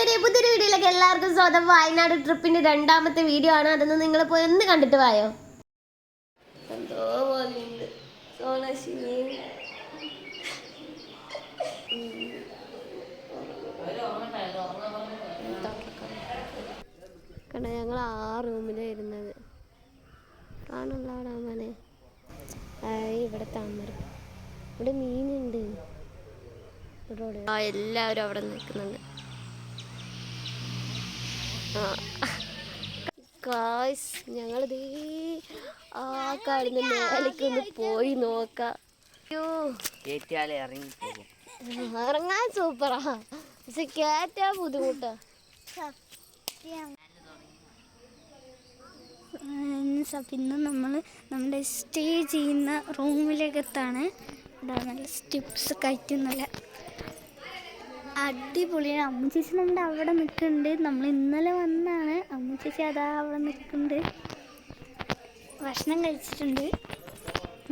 പുതിയൊരു വീഡിയോയിലേക്ക് എല്ലാവർക്കും സ്വാഗതം. വയനാട് ട്രിപ്പിന്റെ രണ്ടാമത്തെ വീഡിയോ ആണ്. അതൊന്ന് നിങ്ങൾ പോയി ഒന്ന് കണ്ടിട്ട് വായോ. എന്തോ പോലെയുണ്ട് സോണശിനി. കണ്ട ഞങ്ങൾ ആ റൂമിലായിരുന്നത്. കാണുള്ള അവിടെ മോനെ ഇവിടെ താമര, ഇവിടെ മീനുണ്ട്. എല്ലാവരും അവിടെ നിൽക്കുന്നുണ്ട്. ഞങ്ങളിതേ ആ കാടിന്റെ മേലേക്ക് ഒന്ന് പോയി നോക്കാം. ഇറങ്ങാൻ സൂപ്പറാ, പക്ഷെ കേറ്റാ ബുദ്ധിമുട്ടാ. പിന്നെ നമ്മുടെ സ്റ്റേ ചെയ്യുന്ന റൂമിലേക്കത്താണ്. നല്ല സ്റ്റെപ്സ് കയറ്റുന്നില്ല, അടിപൊളിയാണ്. അമ്മു ചേച്ചി നമ്മുടെ അവിടെ നിൽക്കുന്നുണ്ട്. നമ്മൾ ഇന്നലെ വന്നാണ്. അമ്മു ചേച്ചി അതാ അവിടെ നിൽക്കുന്നുണ്ട്, ഭക്ഷണം കഴിച്ചിട്ടുണ്ട്.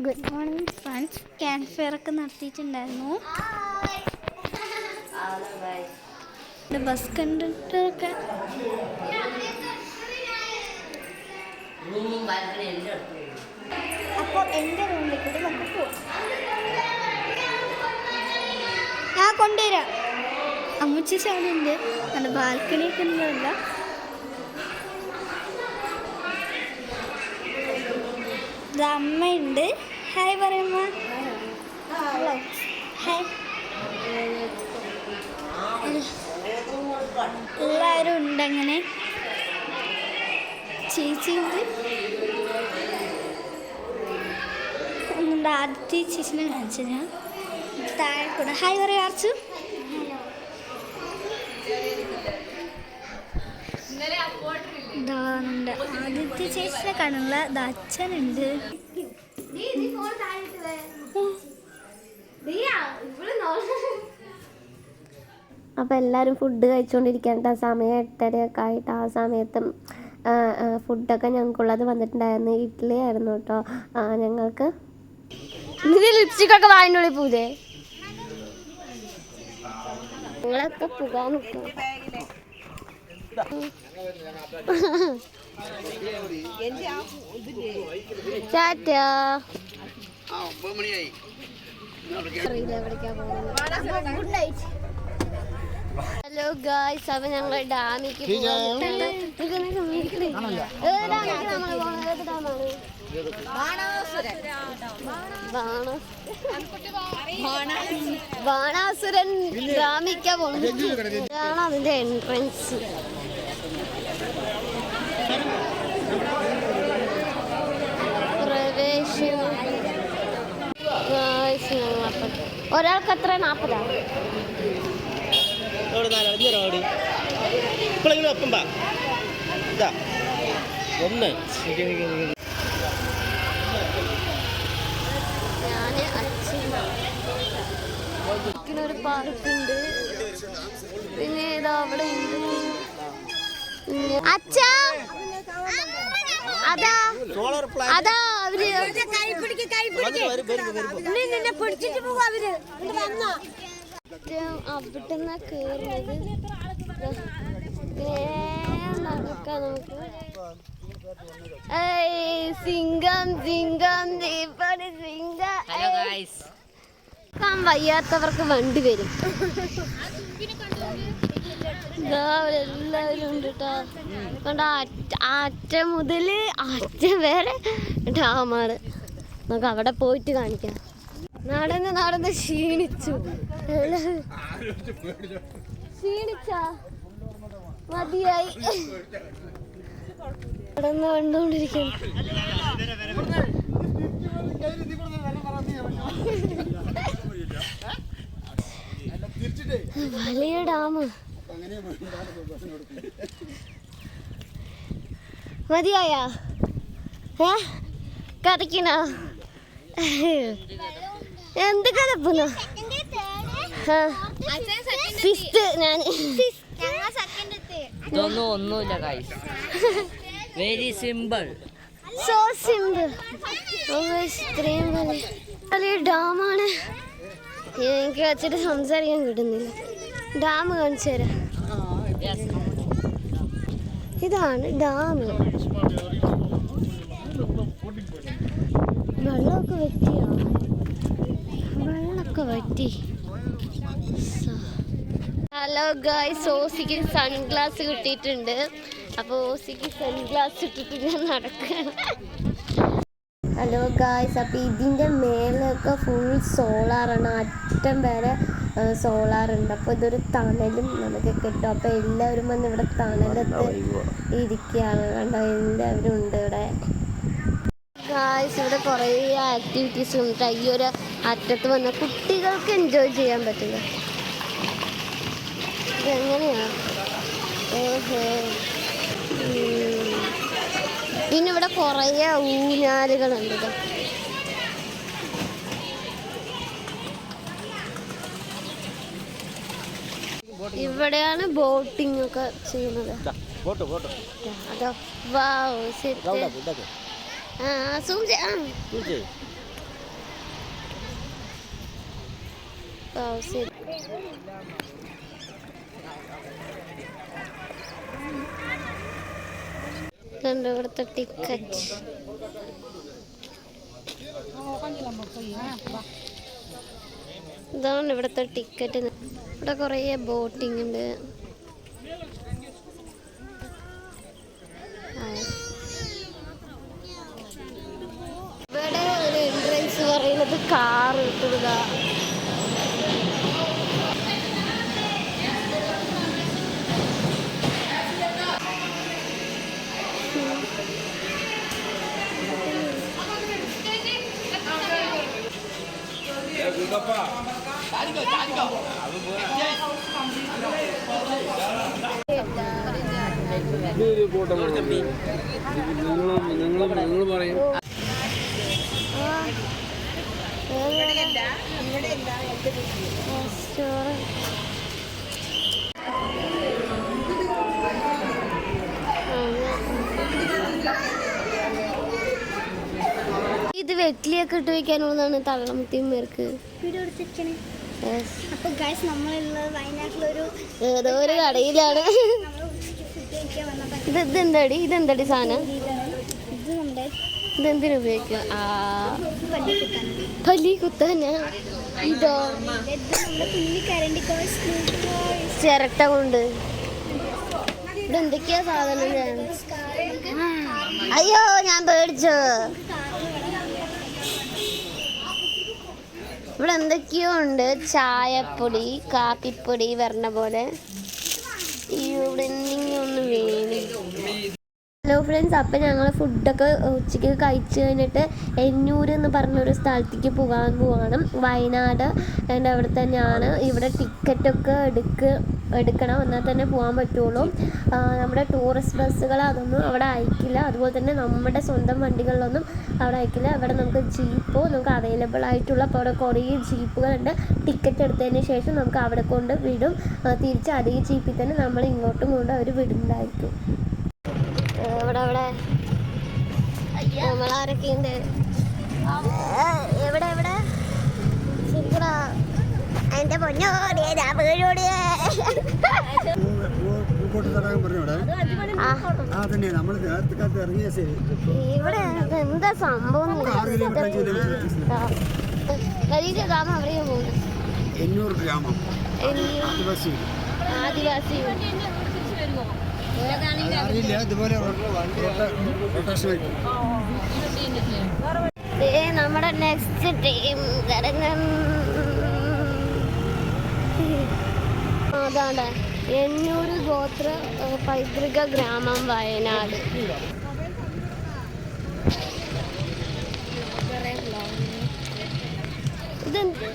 Good morning friends. Camp fire ഒക്കെ നടത്തിയിട്ടുണ്ടായിരുന്നു. ബസ് കണ്ടക്ടറൊക്കെ അപ്പോൾ എൻ്റെ റൂമിലേക്ക് നമുക്ക് പോകാം. ഞാൻ കൊണ്ടുവരാം. അമ്മച്ചി ചാടുണ്ട്, നല്ല ബാൽക്കണിയൊക്കെ ഉണ്ടല്ല. ഇത് അമ്മയുണ്ട്. ഹായ് പറയുമ്മ. Hello hi. എല്ലാവരും ഉണ്ട്. അങ്ങനെ ചേച്ചിയുണ്ട്. ആദ്യത്തെ ചേച്ചിനെ കാണിച്ചു ഞാൻ താഴെ കൂടെ. ഹായ് പറയാ അർച്ചു. ഇതാണുണ്ട് ആദ്യത്തെ ചേച്ചിനെ കാണുള്ള. ഇത് അച്ഛനുണ്ട്. അപ്പം എല്ലാവരും ഫുഡ് കഴിച്ചുകൊണ്ടിരിക്കാനായിട്ട് ആ സമയം 8:30 ആയിട്ട്. ആ സമയത്തും ഫുഡൊക്കെ ഞങ്ങൾക്കുള്ളത് വന്നിട്ടുണ്ടായിരുന്നു. ഇഡ്ഡലി ആയിരുന്നു കേട്ടോ ഞങ്ങൾക്ക്. ലിപ്സ്റ്റിക്കൊക്കെ വാങ്ങിനുള്ളിൽ പൂജേ നിങ്ങളൊക്കെ പോകാൻ നിൽക്കും. ചാറ്റാ ഹലോ ഗായ്സ്. അപ്പൊ ഞങ്ങൾ ഡാമിക്ക് ബാണാസുരൻ ഡാമിക്ക പോകുന്നു. ഇതാണ് അതിന്റെ എൻട്രൻസ്. പ്രവേശനം ഒരാൾക്ക് എത്ര? 40. ഞാന് അച്ഛനൊരു പാർക്കുണ്ട്. പിന്നെ ഏതാ അവിടെ ഉണ്ട്. അച്ഛാ അതാ അതാ അവര് അവിടുന്ന് കേറുന്നത്. നടക്കാം നമുക്ക്. സിംഗം സിംഗം ദീപടി സിംഗം. വയ്യാത്തവർക്ക് വണ്ടി വരും. എല്ലാവരും ഉണ്ട് കേട്ടോ. കണ്ട അറ്റം മുതൽ അറ്റം വരെ ഡാമാണ്. നമുക്ക് അവിടെ പോയിട്ട് കാണിക്കാം. നടന്ന് ക്ഷീണിച്ചു. ക്ഷീണിച്ചാ മതിയായി. നടന്ന് കണ്ടുകൊണ്ടിരിക്കുന്നു. വലിയ ഡാമ്. മതിയായാ കഥക്കിനാ എന്ത് കഥപ്പുന്ന ഇതൊന്നും ഒന്നുമില്ല guys, very simple, so simple. ഇത്രയും വലിയ ഡാമാണ്. എനിക്ക് വെച്ചിട്ട് സംസാരിക്കാൻ കിട്ടുന്നില്ല. ഡാം കാണിച്ചു തരാം. ഇതാണ് ഡാം. വെള്ളമൊക്കെ വറ്റിയോ? വെള്ളമൊക്കെ വറ്റി. ഹലോ ഗായ്സ്, ഓസിക്ക് സൺഗ്ലാസ് കിട്ടിയിട്ടുണ്ട്. അപ്പോൾ ഓസിക്ക് സൺഗ്ലാസ് ഇട്ടിട്ട് ഞാൻ നടക്കുകയാണ്. ഹലോ ഗായ്സ്, അപ്പോൾ ഇതിൻ്റെ മേലൊക്കെ ഫുൾ സോളാറാണ്. അറ്റം വരെ സോളാറുണ്ട്. അപ്പോൾ ഇതൊരു തണലും നമുക്ക് കിട്ടും. അപ്പോൾ എല്ലാവരും വന്ന് ഇവിടെ തണലത്ത് ഇരിക്കുകയാണ്. കണ്ടോ, എല്ലാവരും ഉണ്ട് ഇവിടെ. ഗായ്സ്, ഇവിടെ കുറേ ആക്ടിവിറ്റീസ് ഉണ്ട്. ഈ ഒരു അറ്റത്ത് വന്ന കുട്ടികൾക്ക് എൻജോയ് ചെയ്യാൻ പറ്റില്ല. ഇതെങ്ങനെയാ? ഓഹോ. പിന്നെ ഇവിടെ കുറേ ഊഞ്ഞാലുകളുണ്ട്. ഇവിടെയാണ് ബോട്ടിംഗ് ഒക്കെ ചെയ്യുന്നത്. അതോ വാവ്, ശരി. സൂം ചെയ്യാം. ശരി. ഇതുണ്ട് ഇവിടുത്തെ ടിക്കറ്റ്. ഇതാണ് ഇവിടുത്തെ ടിക്കറ്റ്. ഇവിടെ കുറേ ബോട്ടിംഗ് ഉണ്ട്. ഇവിടെ ഒരു എൻട്രൻസ് പറയുന്നത് കാർ ഇട്ടുക. നിങ്ങൾ പറയും ഇത് വെറ്റിലിയൊക്കെ ഇട്ട് വയ്ക്കാനുള്ളതാണ് തള്ളമത്തിയമ്മേർക്ക്. അപ്പൊ ഗൈസ്, നമ്മളുള്ളത് വയനാട്ടിലൊരു ഏതോ ഒരു കടയിലാണ്. ഇതെന്തടി സാധനം? ഇത് നമ്മുടെ ഇതെന്തിനു ഉപയോഗിക്കുക? പല്ലി കുത്താനാ? ഇതോ ചിരട്ട കൊണ്ട്. ഇതെന്തൊക്കെയാ സാധനം? അയ്യോ, ഞാൻ പേടിച്ചു. ഇവിടെ എന്തൊക്കെയോ ഉണ്ട്. ചായപ്പൊടി, കാപ്പിപ്പൊടി വരണ പോലെ. ഇവിടെ എന്തെങ്കിലും ഒന്ന് വേണം. ഹലോ ഫ്രണ്ട്സ്, അപ്പം ഞങ്ങൾ ഫുഡൊക്കെ ഉച്ചയ്ക്ക് കഴിച്ച് കഴിഞ്ഞിട്ട് എന്നൂര് എന്ന് പറഞ്ഞൊരു സ്ഥലത്തേക്ക് പോവാണ്. വയനാട്. എൻ്റെ അവിടെ തന്നെയാണ്. ഇവിടെ ടിക്കറ്റൊക്കെ എടുക്കണം, എന്നാൽ തന്നെ പോകാൻ പറ്റുള്ളൂ. നമ്മുടെ ടൂറിസ്റ്റ് ബസ്സുകൾ അതൊന്നും അവിടെ അയക്കില്ല. അതുപോലെ തന്നെ നമ്മുടെ സ്വന്തം വണ്ടികളിലൊന്നും അവിടെ അയക്കില്ല. അവിടെ നമുക്ക് ജീപ്പോ നമുക്ക് അവൈലബിൾ ആയിട്ടുള്ള അപ്പോൾ അവിടെ കുറേ ജീപ്പുകളുണ്ട്. ടിക്കറ്റ് എടുത്തതിന് ശേഷം നമുക്ക് അവിടെ കൊണ്ട് വിടും. തിരിച്ച് അതേ ജീപ്പിൽ തന്നെ നമ്മൾ ഇങ്ങോട്ടും കൊണ്ട് അവർ വിടുന്നതായിരിക്കും. ഇവിടെ നമ്മളാരൊക്കെയുണ്ട്? എവിടെ ശരിക്കടാ എൻ്റെ പൊന്നോടിയ വീടോടിയ. ഇവിടെ എന്താ സംഭവം? ഗ്രാമം എവിടെയാ പോകുന്നത്? എന്നൂർ ഗ്രാമം ആദിവാസി. അറിയില്ല, ഇതുപോലെ നമ്മുടെ നെക്സ്റ്റ് ടീം അതാണ് എന്നൂര് ഗോത്ര പൈതൃക ഗ്രാമം, വയനാട്. ഇതെന്ത്?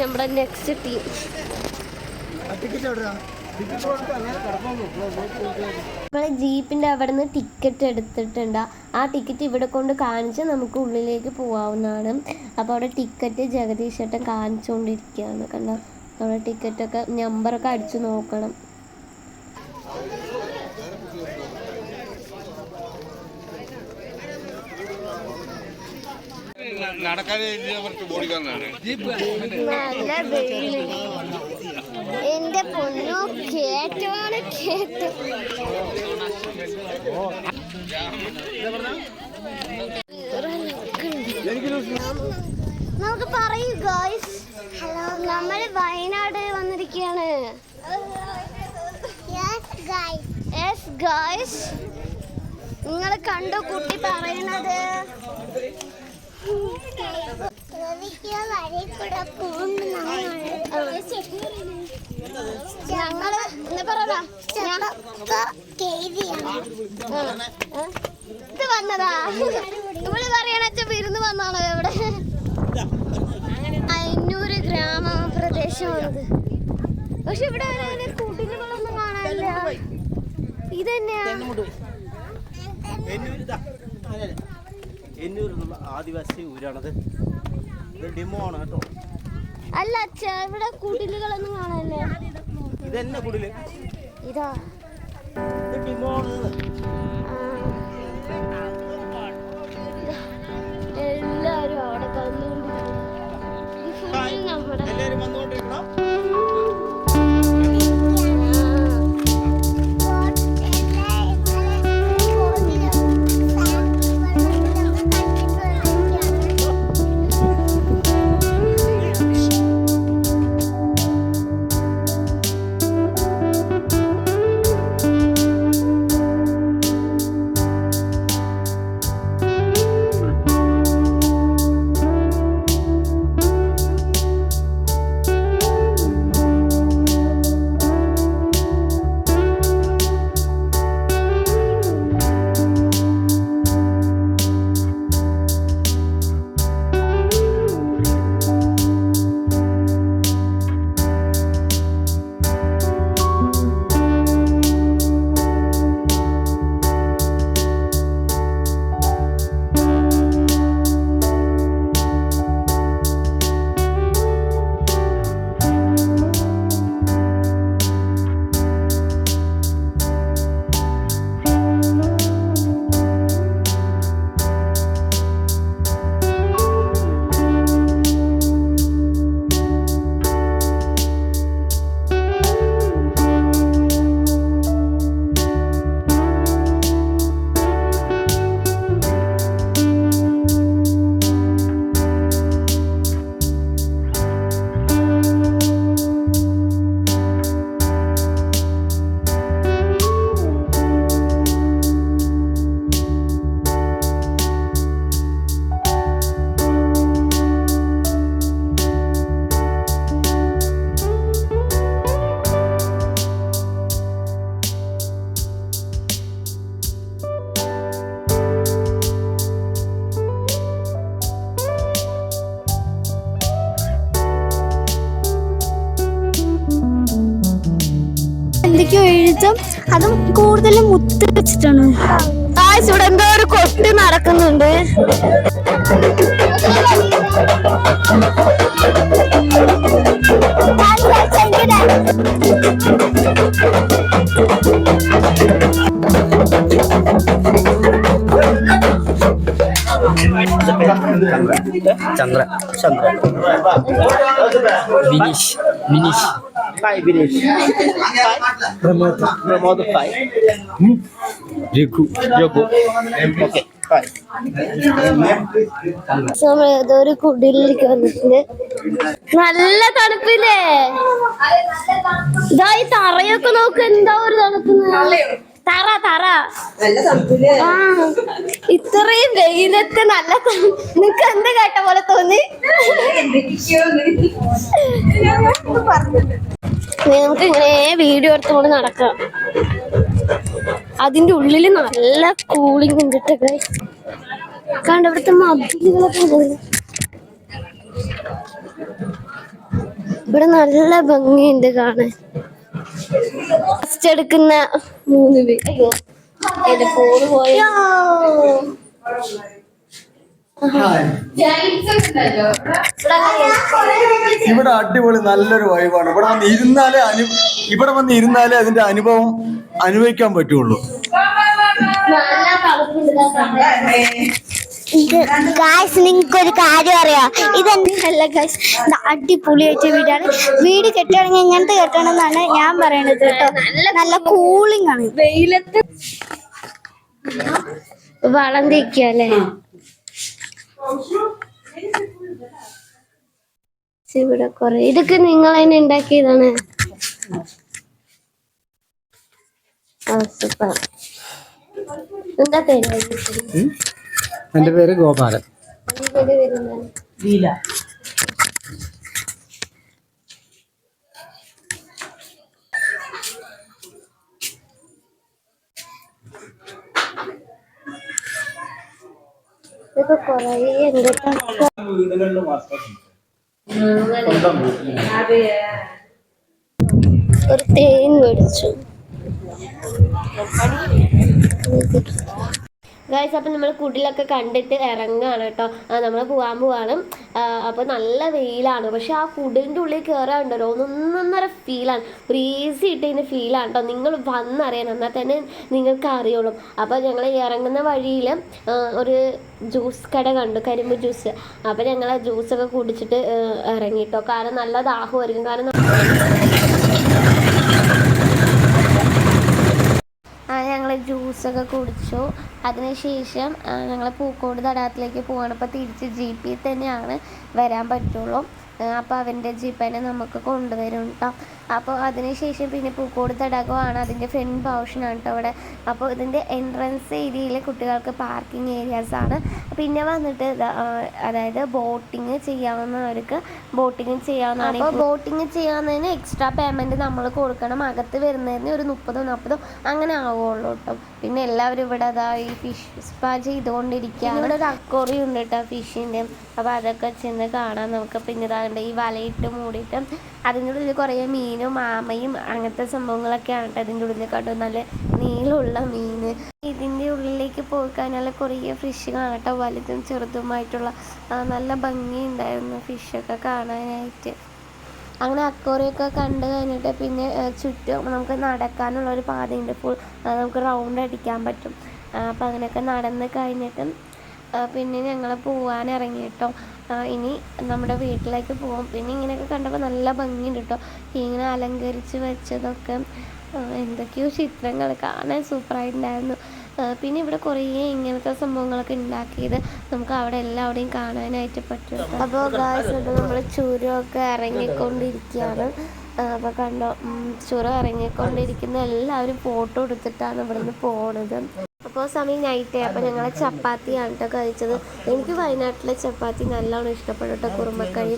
നമ്മുടെ നെക്സ്റ്റ് ടീം. നമ്മളെ ജീപ്പിൻ്റെ അവിടെ നിന്ന് ടിക്കറ്റ് എടുത്തിട്ടുണ്ട്. ആ ടിക്കറ്റ് ഇവിടെ കൊണ്ട് കാണിച്ച് നമുക്ക് ഉള്ളിലേക്ക് പോകാവുന്നതാണ്. അപ്പോൾ അവിടെ ടിക്കറ്റ് ജഗദീഷ് ചേട്ടൻ കാണിച്ചുകൊണ്ടിരിക്കുകയാണ്. കണ്ടോ, നമ്മുടെ ടിക്കറ്റൊക്കെ നമ്പറൊക്കെ അടിച്ചു നോക്കണം. നല്ല വെയില്. എന്റെ പൊന്നോ, കേറ്റാണ് കേറ്റ്. നമുക്ക് പറയൂ ഗായ്സ്. നമ്മള് വയനാട് വന്നിരിക്കുകയാണ്. യെസ് ഗായ്സ്, നിങ്ങൾ കണ്ടു കുട്ടി പറയണത്. ഞങ്ങള് ഇത് വന്നതാ. ഇവള് പറയണ വിരുന്ന് വന്നാണോ എവിടെ? 500 ഗ്രാമപ്രദേശമാണിത്. പക്ഷെ ഇവിടെ കുട്ടികളൊന്നും കാണാനില്ല. ഇതന്നെയാ ആദിവാസി ഊരാണത്. ഡിമോ ആണ് കേട്ടോ. അല്ല അച്ഛാ, ഇവിടെ കുടിലുകളൊന്നും കാണാനില്ല. ഇതെന്നെ കുടില്. ഇതാ ഇത് ഡിമോ ആണ്. എല്ലാരും അവിടെ കല്ലുകൊണ്ട് നമ്മുടെ എല്ലാവരും വന്നുകൊണ്ടിരിക്കണം. എന്തൊക്കെയോ എഴുതും, അതും കൂടുതലും മുത്ത് വെച്ചിട്ടാണ്. ഇവിടെ എന്തോ ഒരു കൊട്ട് നടക്കുന്നുണ്ട്. Chandra Chandra Vineesh Vineesh hi Vineesh Pramod Pramod hi Raghu Raghu okay hi. ഏതൊരു കുടിലേക്ക് വന്നിട്ടുണ്ട്. നല്ല തണുപ്പില്ലേ? ഇതാ ഈ തറയൊക്കെ നോക്ക്, എന്താ ഒരു തണുപ്പ്. തറ തറ ആ, ഇത്രയും വെയിലത്ത് നല്ല നിനക്ക് എന്ത് കേട്ട പോലെ തോന്നി? നമുക്ക് ഇങ്ങനെ വീഡിയോ എടുത്തുകൊണ്ട് നടക്കാം. അതിന്റെ ഉള്ളില് നല്ല കൂളിംഗ് ഉണ്ടിട്ടൊക്കെ കണ്ട. ഇവിടുത്തെ മതിലുകളൊക്കെ പോയി. ഇവിടെ നല്ല ഭംഗിയുണ്ട് കാണാൻ. ഫസ്റ്റ് എടുക്കുന്ന 3 പേര്. എന്റെ ഫോണ് പോയോ? ഇവിടെ അടിപൊളി നല്ലൊരു വൈബാണ്. ഇവിടെ വന്ന് ഇരുന്നാലേ അതിന്റെ അനുഭവം അനുഭവിക്കാൻ പറ്റുള്ളൂ. നല്ല തണുപ്പുണ്ട്. ഗായ്സ് നിങ്ങൾക്ക് ഒരു കാര്യം അറിയാം, ഇതെന്തല്ല ഗായ്സ്, അടിപൊളിയായിട്ട് വീടാണ്. വീട് കെട്ടുകയാണെങ്കിൽ ഇങ്ങനത്തെ കെട്ടണം എന്നാണ് ഞാൻ പറയണത് കേട്ടോ. നല്ല കൂളിംഗ് ആണ്. വെയിലത്ത് വളം തേക്കല്ലേ ഇവിടെ കൊറേ. ഇതൊക്കെ നിങ്ങൾ തന്നെ ഉണ്ടാക്കിയതാണ്. സൂപ്പർ. എന്താ പേര്? എന്റെ പേര് ഗോപാലൻ. ഇതൊക്കെ കൊറേ ഉണ്ട്. ഒരു തേൻ മേടിച്ചു. ഗൈസ്, അപ്പം നമ്മൾ കുടിലൊക്കെ കണ്ടിട്ട് ഇറങ്ങുകയാണ് കേട്ടോ. നമ്മൾ പോകാൻ പോവാണ്. അപ്പോൾ നല്ല വെയിലാണ്. പക്ഷെ ആ കുടിലിൻ്റെ ഉള്ളിൽ കയറാനുണ്ടല്ലോ ഒന്നൊന്നര ഫീലാണ്. ഒരു ഈസി ഇട്ടതിൻ്റെ ഫീലാണ് കേട്ടോ. നിങ്ങൾ വന്നറിയാൻ, എന്നാൽ തന്നെ നിങ്ങൾക്ക് അറിയുള്ളൂ. അപ്പോൾ ഞങ്ങൾ ഇറങ്ങുന്ന വഴിയിൽ ഒരു ജ്യൂസ് കട കണ്ടു, കരിമ്പ് ജ്യൂസ്. അപ്പോൾ ഞങ്ങൾ ജ്യൂസൊക്കെ കുടിച്ചിട്ട് ഇറങ്ങി കേട്ടോ. കാരണം നല്ല ദാഹമായിരിക്കും. കാരണം ഞങ്ങൾ ജ്യൂസൊക്കെ കുടിച്ചു. അതിനുശേഷം ഞങ്ങൾ പൂക്കോട് തടാകത്തിലേക്ക് പോവാണ്. അപ്പോൾ തിരിച്ച് ജീപ്പിൽ തന്നെയാണ് വരാൻ പറ്റുള്ളൂ. അപ്പോൾ അവൻ്റെ ജീപ്പ് തന്നെ നമുക്ക് കൊണ്ടുവരും കേട്ടോ. അപ്പോൾ അതിനുശേഷം പിന്നെ പൂക്കോട് തടാകമാണ് അതിൻ്റെ ഫ്രണ്ട് പോർഷനാണ് കേട്ടോ അവിടെ. അപ്പോൾ ഇതിൻ്റെ എൻട്രൻസ് ഏരിയയിൽ കുട്ടികൾക്ക് പാർക്കിംഗ് ഏരിയാസാണ്. പിന്നെ വന്നിട്ട് അതായത് ബോട്ടിങ് ചെയ്യാവുന്നവർക്ക് ബോട്ടിങ് ചെയ്യാവുന്നതാണ്. അപ്പോൾ ബോട്ടിങ് ചെയ്യാവുന്നതിന് എക്സ്ട്രാ പേയ്മെൻറ്റ് നമ്മൾ കൊടുക്കണം. അകത്ത് വരുന്നതിന് ഒരു 30-40 അങ്ങനെ ആവുള്ളൂ കേട്ടോ. പിന്നെ എല്ലാവരും ഇവിടെ ഈ ഫിഷ് സ്പാ ചെയ്തുകൊണ്ടിരിക്കുകയാണ്. ഇവിടെ ഒരു അക്വേറിയം ഉണ്ട് കേട്ടോ ഫിഷിൻ്റെ. അപ്പോൾ അതൊക്കെ ചെന്ന് കാണാൻ നമുക്ക്. പിന്നെ ഇതാണ്ട് ഈ വലയിട്ട് മൂടിയിട്ട് അതിൻ്റെ ഉള്ളിൽ കുറേ മീനും ആമയും അങ്ങനത്തെ സംഭവങ്ങളൊക്കെയാണ് കേട്ടോ അതിൻ്റെ ഉള്ളിൽ കണ്ടു. നല്ല നീളമുള്ള മീൻ. ഇതിൻ്റെ ഉള്ളിലേക്ക് പോയി കഴിഞ്ഞാൽ കുറേ ഫിഷ് കാണാം കേട്ടോ. വലുതും ചെറുതുമായിട്ടുള്ള നല്ല ഭംഗിയുണ്ടായിരുന്നു ഫിഷൊക്കെ കാണാനായിട്ട്. അങ്ങനെ അക്വേറിയമൊക്കെ കണ്ടു കഴിഞ്ഞിട്ട് പിന്നെ ചുറ്റും നമുക്ക് നടക്കാനുള്ളൊരു പാതയുണ്ട്. ഫുൾ നമുക്ക് റൗണ്ട് അടിക്കാൻ പറ്റും. അപ്പോൾ അങ്ങനെയൊക്കെ നടന്ന് കഴിഞ്ഞിട്ട് പിന്നെ ഞങ്ങൾ പോവാൻ ഇറങ്ങി കേട്ടോ. ഇനി നമ്മുടെ വീട്ടിലേക്ക് പോകും. പിന്നെ ഇങ്ങനെയൊക്കെ കണ്ടപ്പോൾ നല്ല ഭംഗിയുണ്ട് കേട്ടോ. ഇങ്ങനെ അലങ്കരിച്ച് വെച്ചതൊക്കെ എന്തൊക്കെയോ ചിത്രങ്ങൾ കാണാൻ സൂപ്പറായിട്ടുണ്ടായിരുന്നു. പിന്നെ ഇവിടെ കുറേ ഇങ്ങനത്തെ സംഭവങ്ങളൊക്കെ ഉണ്ടാക്കിയത് നമുക്ക് അവിടെ എല്ലാവിടെയും കാണാനായിട്ട് പറ്റും. അപ്പോൾ ഗായ്സ് നമ്മൾ ചുരമൊക്കെ ഇറങ്ങിക്കൊണ്ടിരിക്കുകയാണ്. അപ്പോൾ കണ്ടോ, ചുരം ഇറങ്ങിക്കൊണ്ടിരിക്കുന്ന എല്ലാവരും ഫോട്ടോ എടുത്തിട്ടാണ് ഇവിടുന്ന് പോണത്. അപ്പോൾ സമയം നൈറ്റായി. അപ്പോൾ ഞങ്ങൾ ചപ്പാത്തിയാണ് കേട്ടോ കഴിച്ചത്. എനിക്ക് വയനാട്ടിലെ ചപ്പാത്തി നല്ലോണം ഇഷ്ടപ്പെട്ടു കേട്ടോ. കുറുമക്കഴി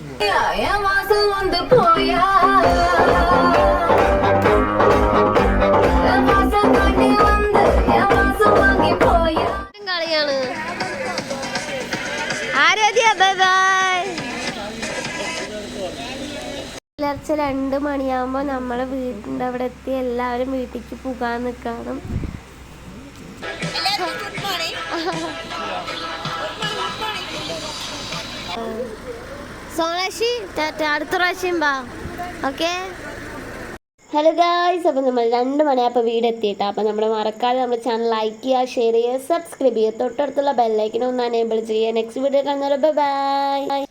കളിയാണ്. Aradhya bye bye. പുലർച്ചെ 2 മണിയാകുമ്പോൾ നമ്മൾ വീടിൻ്റെ അവിടെ എത്തി. എല്ലാവരും വീട്ടിലേക്ക് പോകാൻ നിൽക്കണം. സോനാക്ഷി അടുത്ത പ്രാവശ്യം വാ. ഓക്കെ. ഹലോ ഗായ്സ്, അപ്പോൾ നമ്മൾ 2 മണിയായപ്പോൾ വീട് എത്തിയിട്ടോ. അപ്പോൾ നമ്മൾ മറക്കാതെ നമ്മുടെ ചാനൽ ലൈക്ക് ചെയ്യുക, ഷെയർ ചെയ്യുക, സബ്സ്ക്രൈബ് ചെയ്യുക, തൊട്ടടുത്തുള്ള ബെല്ലൈക്കനെ ഒന്ന് എനേബിൾ ചെയ്യുക. നെക്സ്റ്റ് വീഡിയോ കാണുന്നവരെ ബൈ ബൈ.